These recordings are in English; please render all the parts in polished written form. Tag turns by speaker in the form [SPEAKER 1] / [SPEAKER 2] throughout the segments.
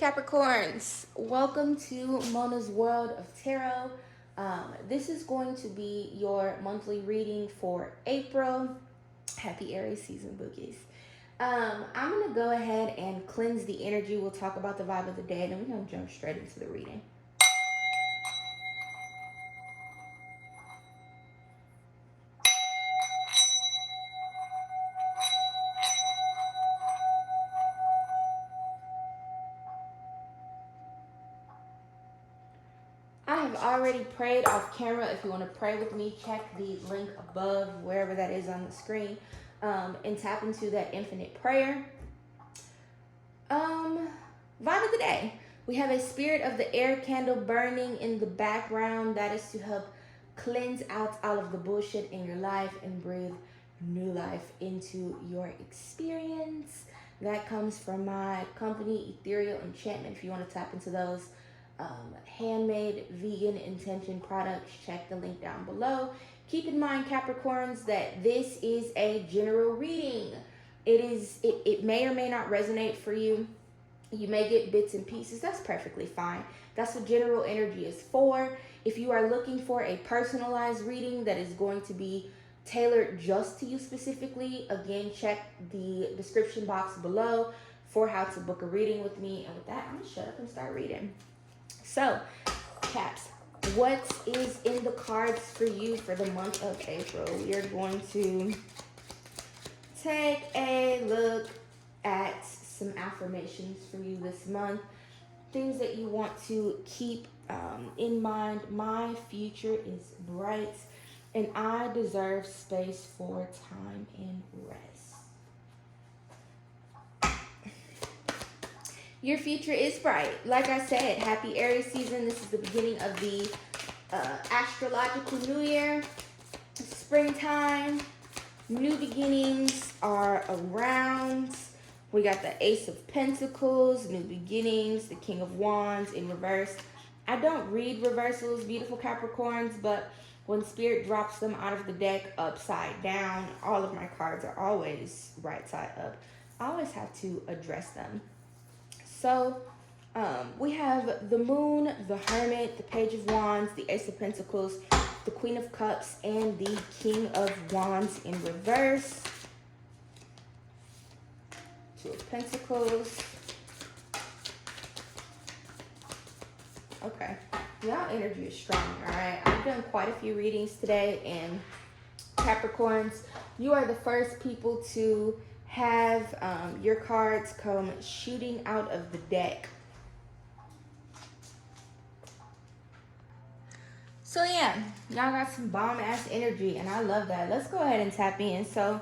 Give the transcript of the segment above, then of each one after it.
[SPEAKER 1] Capricorns, welcome to Mona's World of Tarot. This is going to be your monthly reading for April. Happy Aries season, bookies. I'm going to go ahead and cleanse the energy. We'll talk about the vibe of the day, and then we're going to jump straight into the reading. I have already prayed off camera. If you want to pray with me, check the link above, wherever that is on the screen, and tap into that infinite prayer. Vibe of the day. We have a spirit of the air candle burning in the background. That is to help cleanse out all of the bullshit in your life and breathe new life into your experience. That comes from my company, Ethereal Enchantment. If you want to tap into those handmade vegan intention products, check the link down below. Keep in mind, Capricorns, that this is a general reading. It may or may not resonate for you. You may get bits and pieces. That's perfectly fine. That's what general energy is for. If you are looking for a personalized reading that is going to be tailored just to you specifically, again, check the description box below for how to book a reading with me. And with that, I'm going to shut up and start reading. So, Caps, what is in the cards for you for the month of April? We are going to take a look at some affirmations for you this month. Things that you want to keep in mind. My future is bright, and I deserve space for time and rest. Your future is bright. Like I said, happy Aries season. This is the beginning of the astrological new year. Springtime. New beginnings are around. We got the Ace of Pentacles, new beginnings, the King of Wands in reverse. I don't read reversals, beautiful Capricorns, but when Spirit drops them out of the deck upside down, all of my cards are always right side up. I always have to address them. So we have the Moon, the Hermit, the Page of Wands, the Ace of Pentacles, the Queen of Cups, and the King of Wands in reverse. Two of Pentacles. Okay, y'all energy is strong, all right? I've done quite a few readings today, and Capricorns, you are the first people to have your cards come shooting out of the deck. So yeah, y'all got some bomb-ass energy, and I love that. Let's go ahead and tap in. So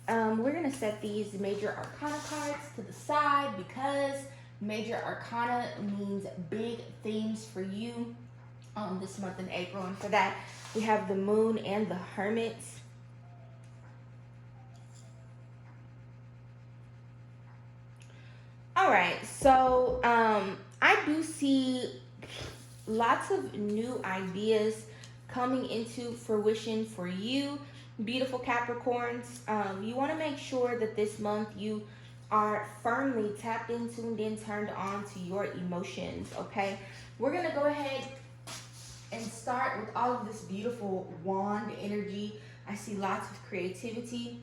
[SPEAKER 1] we're going to set these Major Arcana cards to the side because Major Arcana means big themes for you this month in April. And for that, we have the Moon and the Hermit. All right, so I do see lots of new ideas coming into fruition for you, beautiful Capricorns. You want to make sure that this month you are firmly tapped in, tuned in, turned on to your emotions, okay? We're going to go ahead and start with all of this beautiful wand energy. I see lots of creativity.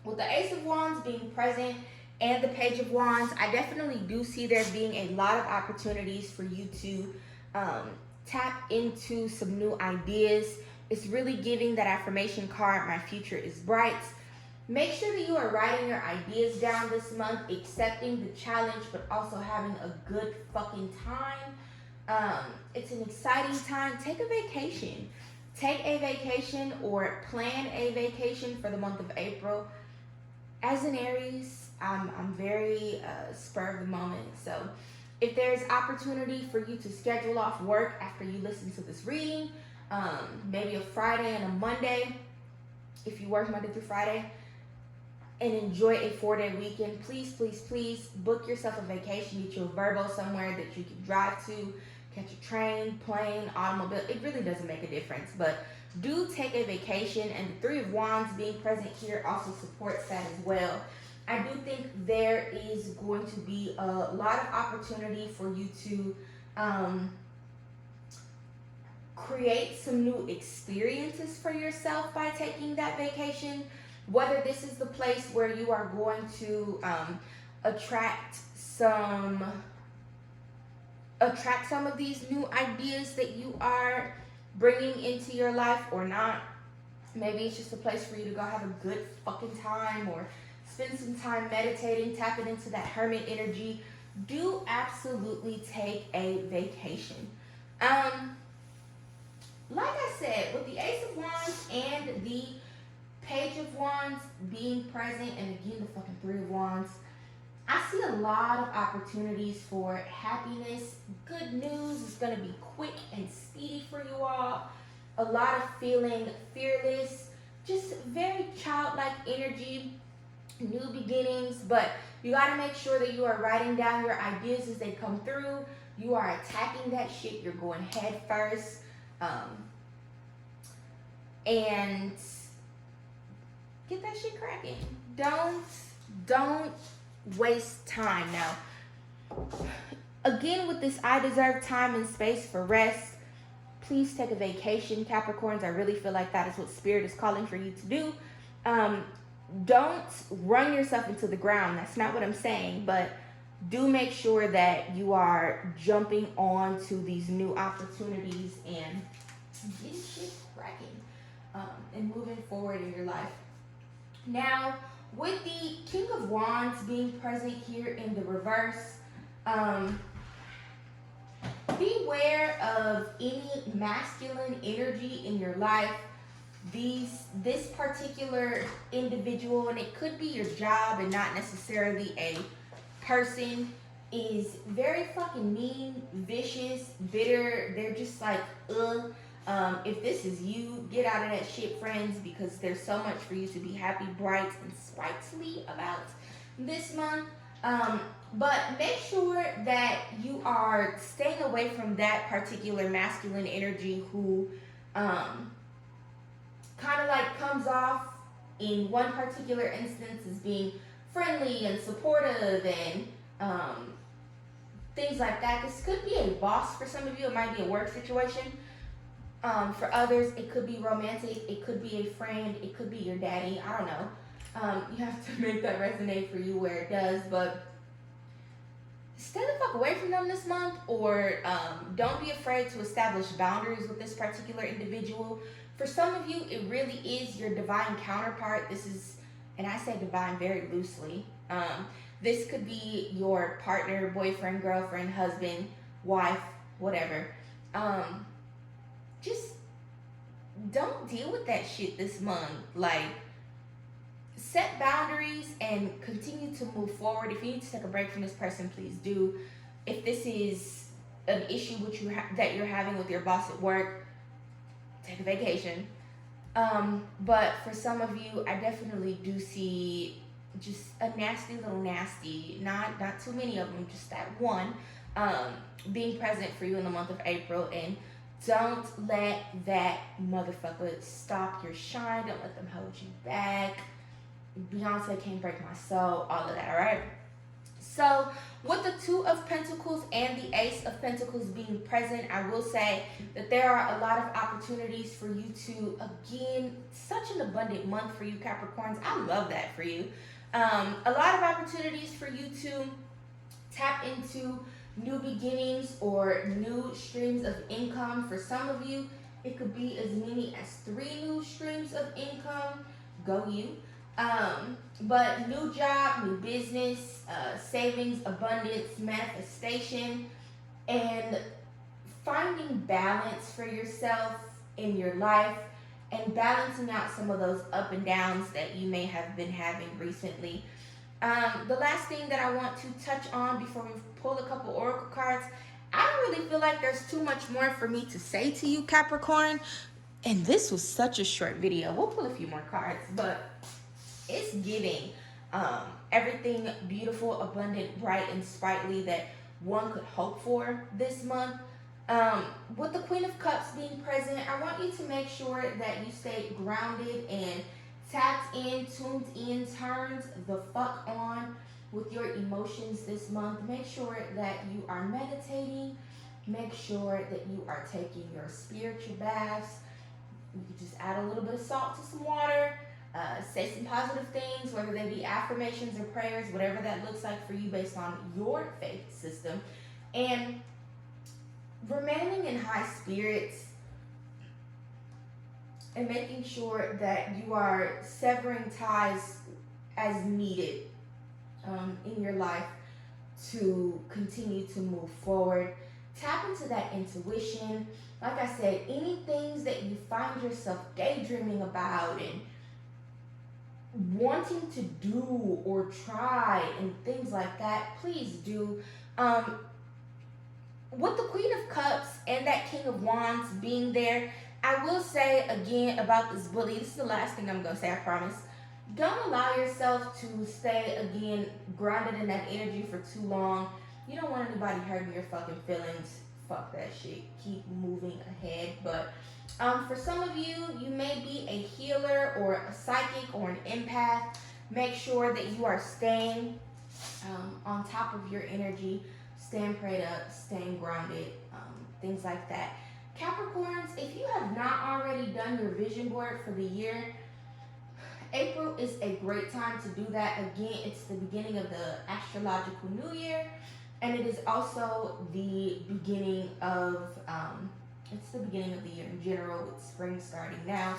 [SPEAKER 1] With the Ace of Wands being present and the Page of Wands, I definitely do see there being a lot of opportunities for you to tap into some new ideas. It's really giving that affirmation card, my future is bright. Make sure that you are writing your ideas down this month, accepting the challenge, but also having a good fucking time. It's an exciting time. Take a vacation. Take a vacation or plan a vacation for the month of April. As an Aries, I'm very spur of the moment. So if there's opportunity for you to schedule off work after you listen to this reading, maybe a Friday and a Monday, if you work Monday through Friday, and enjoy a 4-day weekend, please, please, please book yourself a vacation. Get you a Verbo somewhere that you can drive to, catch a train, plane, automobile. It really doesn't make a difference, but do take a vacation. And the Three of Wands being present here also supports that as well. I do think there is going to be a lot of opportunity for you to create some new experiences for yourself by taking that vacation. Whether this is the place where you are going to attract some of these new ideas that you are bringing into your life or not. Maybe it's just a place for you to go have a good fucking time or spend some time meditating, tapping into that hermit energy. Do absolutely take a vacation. Like I said, with the Ace of Wands and the Page of Wands being present, and again the fucking Three of Wands, I see a lot of opportunities for happiness. Good news is going to be quick and speedy for you all. A lot of feeling fearless, just very childlike energy, new beginnings. But you got to make sure that you are writing down your ideas as they come through. You are attacking that shit. You're going head first. And get that shit cracking. Don't waste time. Now, again, with this I deserve time and space for rest, please take a vacation, Capricorns. I really feel like that is what Spirit is calling for you to do. Don't run yourself into the ground. That's not what I'm saying, but do make sure that you are jumping on to these new opportunities and get shit cracking and moving forward in your life. Now, with the King of Wands being present here in the reverse, beware of any masculine energy in your life. This particular individual, and it could be your job and not necessarily a person, is very fucking mean, vicious, bitter. They're just like, ugh. If this is you, get out of that shit, friends, because there's so much for you to be happy, bright, and sprightly about this month. But make sure that you are staying away from that particular masculine energy who kind of like comes off in one particular instance as being friendly and supportive and things like that. This could be a boss for some of you. It might be a work situation. For others, it could be romantic. It could be a friend. It could be your daddy. I don't know. You have to make that resonate for you where it does. But stay the fuck away from them this month, or don't be afraid to establish boundaries with this particular individual. For some of you, it really is your divine counterpart. This is, and I say divine very loosely. This could be your partner, boyfriend, girlfriend, husband, wife, whatever. Just don't deal with that shit this month. Like, set boundaries and continue to move forward. If you need to take a break from this person, please do. If this is an issue which that you're having with your boss at work, take a vacation. But for some of you, I definitely do see just a nasty little nasty, not too many of them, just that one, being present for you in the month of April. And don't let that motherfucker stop your shine. Don't let them hold you back. Beyonce can't break my soul. All of that, all right? So, with the Two of Pentacles and the Ace of Pentacles being present, I will say that there are a lot of opportunities for you to, again, such an abundant month for you, Capricorns. I love that for you. A lot of opportunities for you to tap into new beginnings or new streams of income. For some of you, it could be as many as 3 new streams of income. Go you. But new job, new business, savings, abundance, manifestation, and finding balance for yourself in your life and balancing out some of those up and downs that you may have been having recently. The last thing that I want to touch on before we pull a couple oracle cards, I don't really feel like there's too much more for me to say to you, Capricorn. And this was such a short video. We'll pull a few more cards, but it's giving everything beautiful, abundant, bright, and sprightly that one could hope for this month. With the Queen of Cups being present, I want you to make sure that you stay grounded and tapped in, tuned in, turned the fuck on with your emotions this month. Make sure that you are meditating. Make sure that you are taking your spiritual baths. You can just add a little bit of salt to some water. Say some positive things, whether they be affirmations or prayers, whatever that looks like for you based on your faith system. And remaining in high spirits and making sure that you are severing ties as needed in your life to continue to move forward. Tap into that intuition. Like I said, any things that you find yourself daydreaming about and wanting to do or try and things like that, please do. With the Queen of Cups and that King of Wands being there, I will say again about this bully. This is the last thing I'm going to say, I promise. Don't allow yourself to stay, again, grounded in that energy for too long. You don't want anybody hurting your fucking feelings. Fuck that shit. Keep moving ahead. But for some of you, you may be a healer or a psychic or an empath. Make sure that you are staying on top of your energy, staying prayed up, staying grounded, things like that. Capricorns, if you have not already done your vision board for the year, April is a great time to do that. Again, it's the beginning of the astrological new year, and it is also the beginning of it's the beginning of the year in general, with spring starting now.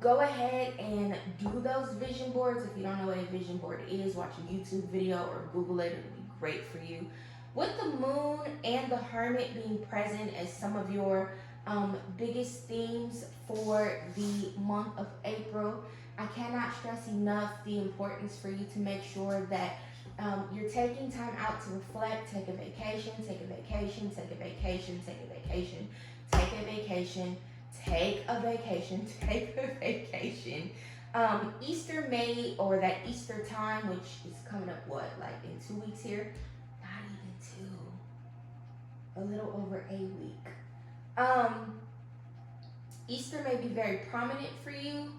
[SPEAKER 1] Go ahead and do those vision boards. If you don't know what a vision board is, watch a YouTube video or Google it. It'll be great for you. With the moon and the hermit being present as some of your biggest themes for the month of April, I cannot stress enough the importance for you to make sure that you're taking time out to reflect. Take a vacation, take a vacation, take a vacation, take a vacation, take a vacation, take a vacation, take a vacation. Easter May, or that Easter time, which is coming up, what, like in 2 weeks here? Not even 2. A little over a week. Easter may be very prominent for you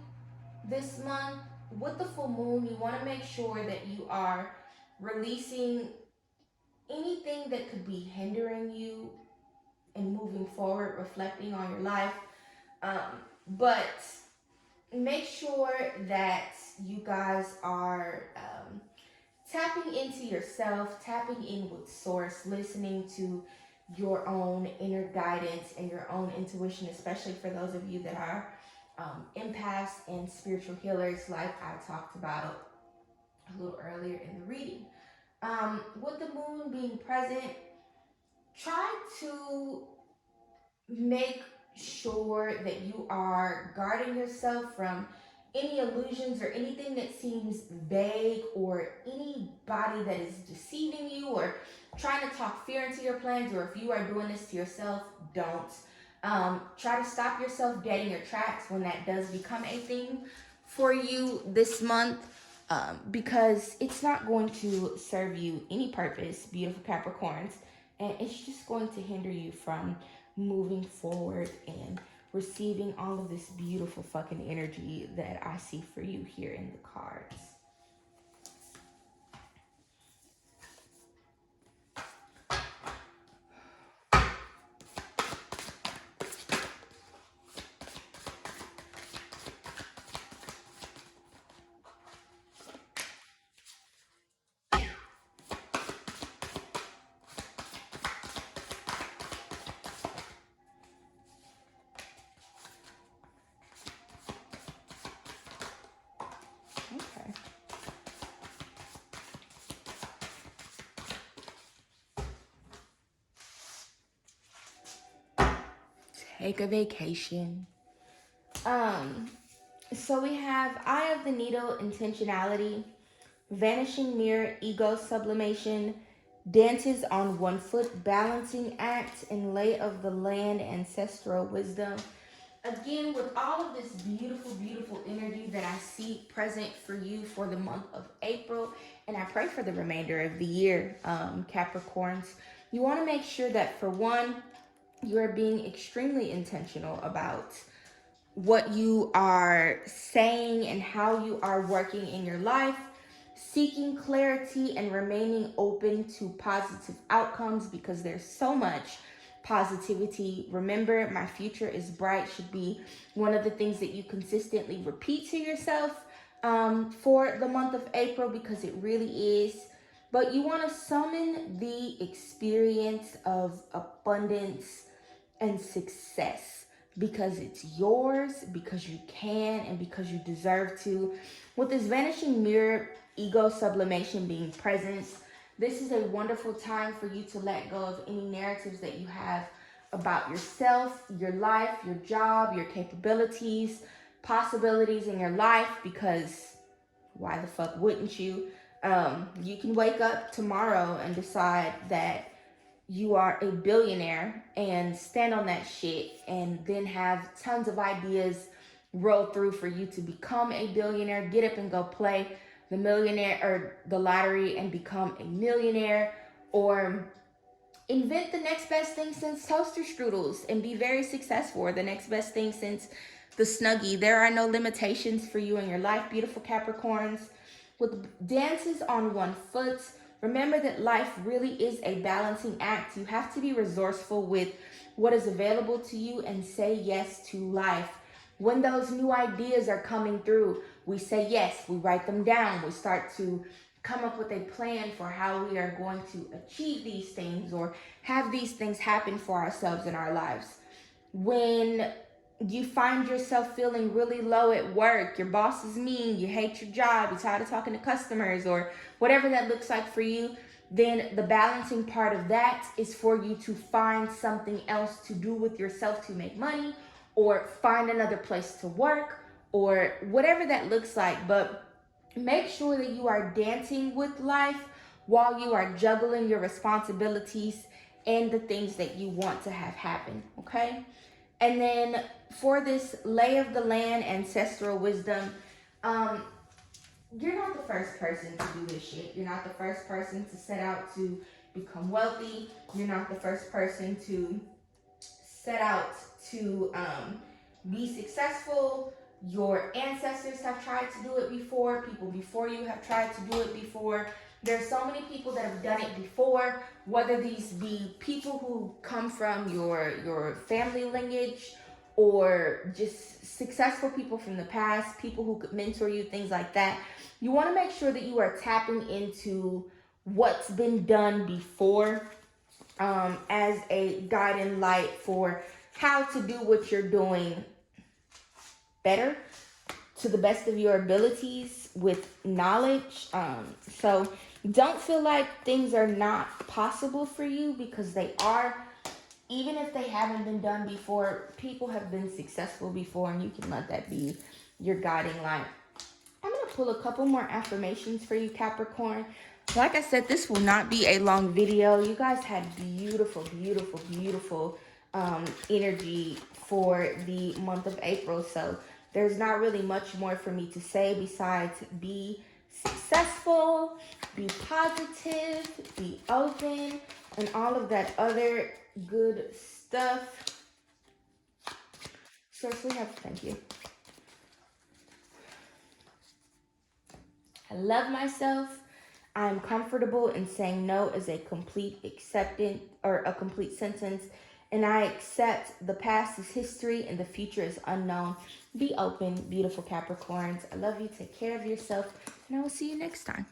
[SPEAKER 1] this month. With the full moon, you want to make sure that you are releasing anything that could be hindering you and moving forward, reflecting on your life. But make sure that you guys are tapping into yourself, tapping in with source, listening to your own inner guidance and your own intuition, especially for those of you that are empaths and spiritual healers, like I talked about a little earlier in the reading. With the moon being present, try to make sure that you are guarding yourself from any illusions or anything that seems vague, or anybody that is deceiving you or trying to talk fear into your plans. Or if you are doing this to yourself, don't. Try to stop yourself dead in your tracks when that does become a thing for you this month, because it's not going to serve you any purpose, beautiful Capricorns, and it's just going to hinder you from moving forward and receiving all of this beautiful fucking energy that I see for you here in the cards. Take a vacation. So we have Eye of the Needle, intentionality, vanishing mirror, ego sublimation, dances on 1 foot, balancing act, and lay of the land, ancestral wisdom. Again, with all of this beautiful, beautiful energy that I see present for you for the month of April, and I pray for the remainder of the year, Capricorns, you want to make sure that, for one, you are being extremely intentional about what you are saying and how you are working in your life, seeking clarity and remaining open to positive outcomes, because there's so much positivity. Remember, my future is bright should be one of the things that you consistently repeat to yourself for the month of April, because it really is. But you want to summon the experience of abundance and success, because it's yours, because you can, and because you deserve to. With this vanishing mirror ego sublimation being present, this is a wonderful time for you to let go of any narratives that you have about yourself, your life, your job, your capabilities, possibilities in your life, because why the fuck wouldn't you? You can wake up tomorrow and decide that you are a billionaire and stand on that shit, and then have tons of ideas roll through for you to become a billionaire. Get up and go play the millionaire or the lottery and become a millionaire, or invent the next best thing since toaster strudels and be very successful, or the next best thing since the Snuggie. There are no limitations for you in your life, beautiful Capricorns. With dances on one foot, remember that life really is a balancing act. You have to be resourceful with what is available to you and say yes to life. When those new ideas are coming through, we say yes, we write them down, we start to come up with a plan for how we are going to achieve these things or have these things happen for ourselves in our lives. When you find yourself feeling really low at work, your boss is mean, you hate your job, you're tired of talking to customers, or whatever that looks like for you, then the balancing part of that is for you to find something else to do with yourself to make money, or find another place to work, or whatever that looks like. But make sure that you are dancing with life while you are juggling your responsibilities and the things that you want to have happen, okay? And then for this lay of the land ancestral wisdom, um, you're not the first person to do this shit. You're not the first person to set out to become wealthy. You're not the first person to set out to be successful. Your ancestors have tried to do it before. People before you have tried to do it before. There's so many people that have done it before, whether these be people who come from your family lineage, or just successful people from the past, people who could mentor you, things like that. You want to make sure that you are tapping into what's been done before, as a guiding light for how to do what you're doing better, to the best of your abilities, with knowledge. So don't feel like things are not possible for you, because they are. Even if they haven't been done before, people have been successful before, and you can let that be your guiding light. I'm going to pull a couple more affirmations for you, Capricorn. Like I said, this will not be a long video. You guys had beautiful, beautiful, beautiful energy for the month of April. So there's not really much more for me to say besides be successful, be positive, be open, and all of that other good stuff. Seriously, thank you. I love myself. I'm comfortable in saying no as a complete acceptance, or a complete sentence. And I accept the past is history and the future is unknown. Be open, beautiful Capricorns. I love you. Take care of yourself. And I will see you next time.